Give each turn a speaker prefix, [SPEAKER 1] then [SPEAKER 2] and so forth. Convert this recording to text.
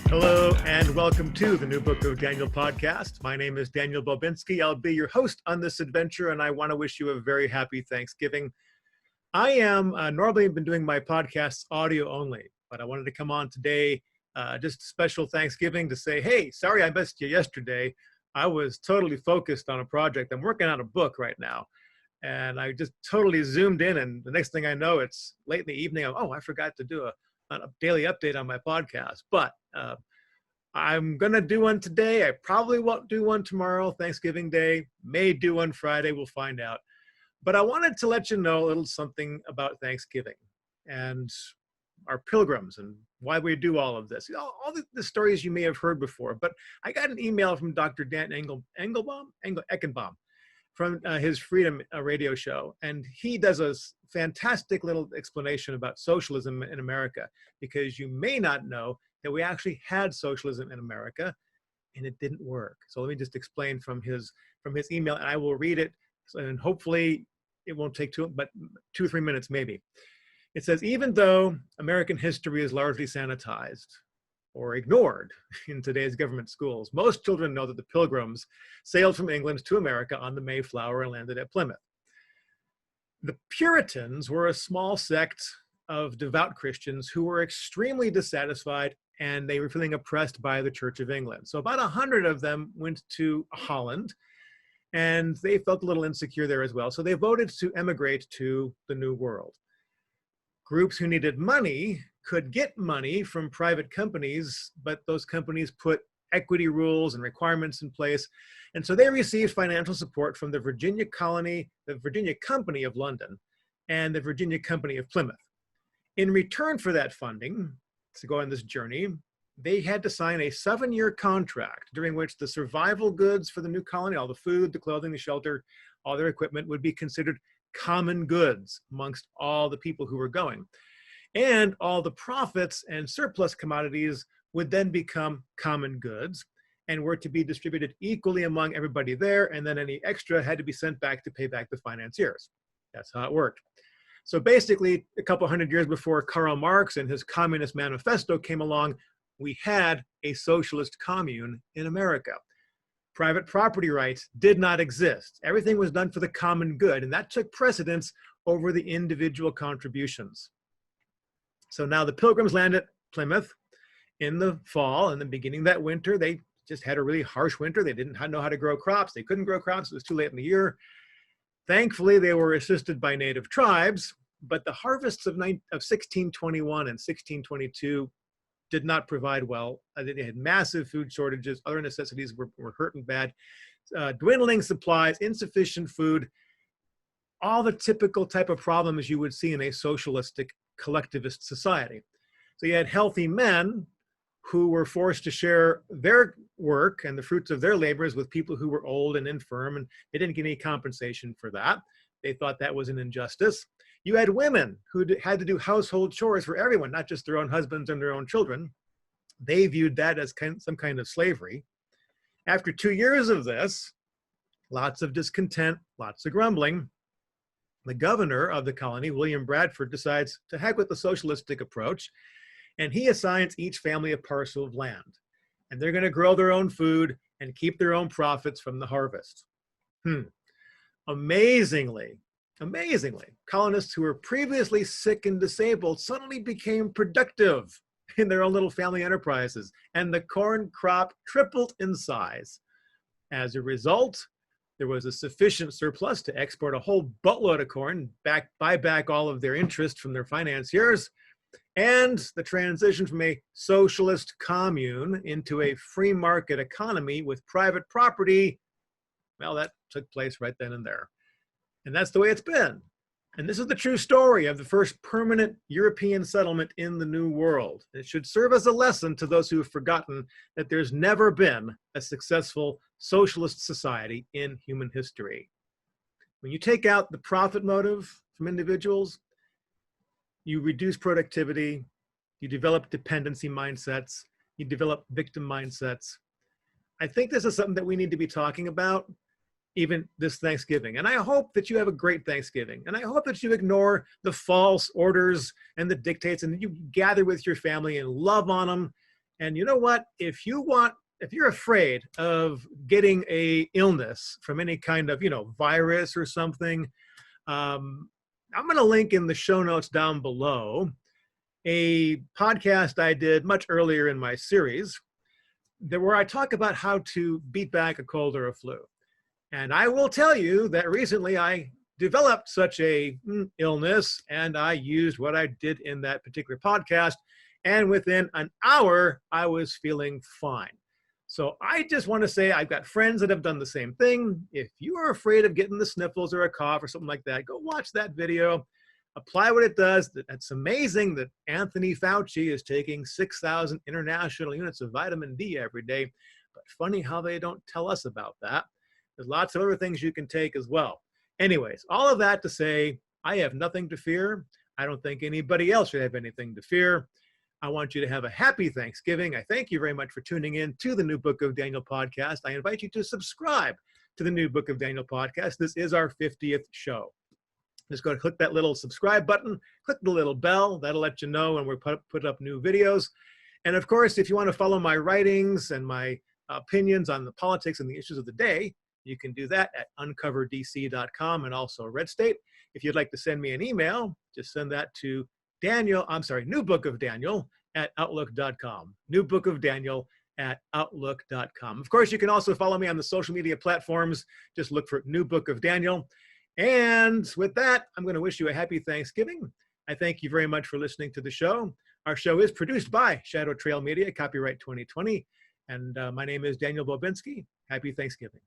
[SPEAKER 1] Hello and welcome to the New Book of Daniel podcast. My name is Daniel Bobinski. I'll be your host on this adventure, and I want to wish you a very happy Thanksgiving. I am normally been doing my podcasts audio only, but I wanted to come on today, just a special Thanksgiving to say, hey, sorry I missed you yesterday. I was totally focused on a project. I'm working on a book right now, and I just totally zoomed in, and the next thing I know, it's late in the evening. I forgot to do a daily update on my podcast, but I'm going to do one today. I probably won't do one tomorrow, Thanksgiving Day. May do one Friday. We'll find out. But I wanted to let you know a little something about Thanksgiving and our pilgrims and why we do all of this. All the stories you may have heard before. But I got an email from Dr. Dan Eckenbaum from his Freedom radio show. And he does a fantastic little explanation about socialism in America, because you may not know that we actually had socialism in America and it didn't work. So let me just explain from his email, and I will read it, and hopefully it won't take 2 or 3 minutes maybe. It says, even though American history is largely sanitized or ignored in today's government schools, most children know that the Pilgrims sailed from England to America on the Mayflower and landed at Plymouth. The Puritans were a small sect of devout Christians who were extremely dissatisfied, and they were feeling oppressed by the Church of England. So about 100 of them went to Holland, and they felt a little insecure there as well. So they voted to emigrate to the New World. Groups who needed money could get money from private companies, but those companies put equity rules and requirements in place. And so they received financial support from the Virginia Colony, the Virginia Company of London, and the Virginia Company of Plymouth. In return for that funding, to go on this journey, they had to sign a 7-year contract during which the survival goods for the new colony, all the food, the clothing, the shelter, all their equipment, would be considered common goods amongst all the people who were going. And all the profits and surplus commodities would then become common goods and were to be distributed equally among everybody there, and then any extra had to be sent back to pay back the financiers. That's how it worked. So basically, a couple hundred years before Karl Marx and his Communist Manifesto came along, we had a socialist commune in America. Private property rights did not exist. Everything was done for the common good, and that took precedence over the individual contributions. So now the Pilgrims landed at Plymouth in the fall, and the beginning of that winter, they just had a really harsh winter. They didn't know how to grow crops. They couldn't grow crops. It was too late in the year. Thankfully, they were assisted by native tribes, but the harvests of 1621 and 1622 did not provide well. They had massive food shortages. Other necessities were hurting bad. Dwindling supplies, insufficient food, all the typical type of problems you would see in a socialistic collectivist society. So you had healthy men who were forced to share their work and the fruits of their labors with people who were old and infirm, and they didn't get any compensation for that. They thought that was an injustice. You had women who had to do household chores for everyone, not just their own husbands and their own children. They viewed that as some kind of slavery. After 2 years of this, lots of discontent, lots of grumbling, the governor of the colony, William Bradford, decides to heck with the socialistic approach, and he assigns each family a parcel of land. And they're going to grow their own food and keep their own profits from the harvest. Amazingly, colonists who were previously sick and disabled suddenly became productive in their own little family enterprises, and the corn crop tripled in size. As a result, there was a sufficient surplus to export a whole buttload of corn, buy back all of their interest from their financiers, and the transition from a socialist commune into a free market economy with private property, well, that took place right then and there. And that's the way it's been. And this is the true story of the first permanent European settlement in the New World. It should serve as a lesson to those who have forgotten that there's never been a successful socialist society in human history. When you take out the profit motive from individuals, you reduce productivity, you develop dependency mindsets, you develop victim mindsets. I think this is something that we need to be talking about even this Thanksgiving. And I hope that you have a great Thanksgiving. And I hope that you ignore the false orders and the dictates, and that you gather with your family and love on them And you know what? If you're afraid of getting a illness from any kind of, virus or something, I'm going to link in the show notes down below a podcast I did much earlier in my series where I talk about how to beat back a cold or a flu. And I will tell you that recently I developed such a illness, and I used what I did in that particular podcast. And within an hour, I was feeling fine. So I just want to say I've got friends that have done the same thing. If you are afraid of getting the sniffles or a cough or something like that, go watch that video. Apply what it does. It's amazing that Anthony Fauci is taking 6,000 international units of vitamin D every day. But funny how they don't tell us about that. There's lots of other things you can take as well. Anyways, all of that to say, I have nothing to fear. I don't think anybody else should have anything to fear. I want you to have a happy Thanksgiving. I thank you very much for tuning in to the New Book of Daniel podcast. I invite you to subscribe to the New Book of Daniel podcast. This is our 50th show. Just go to click that little subscribe button, click the little bell. That'll let you know when we put up new videos. And of course, if you want to follow my writings and my opinions on the politics and the issues of the day, you can do that at uncoverdc.com and also Red State. If you'd like to send me an email, just send that to newbookofdaniel@outlook.com. newbookofdaniel@outlook.com. Of course, you can also follow me on the social media platforms. Just look for New Book of Daniel. And with that, I'm going to wish you a happy Thanksgiving. I thank you very much for listening to the show. Our show is produced by Shadowtrail Media, copyright 2020. And my name is Daniel Bobinski. Happy Thanksgiving.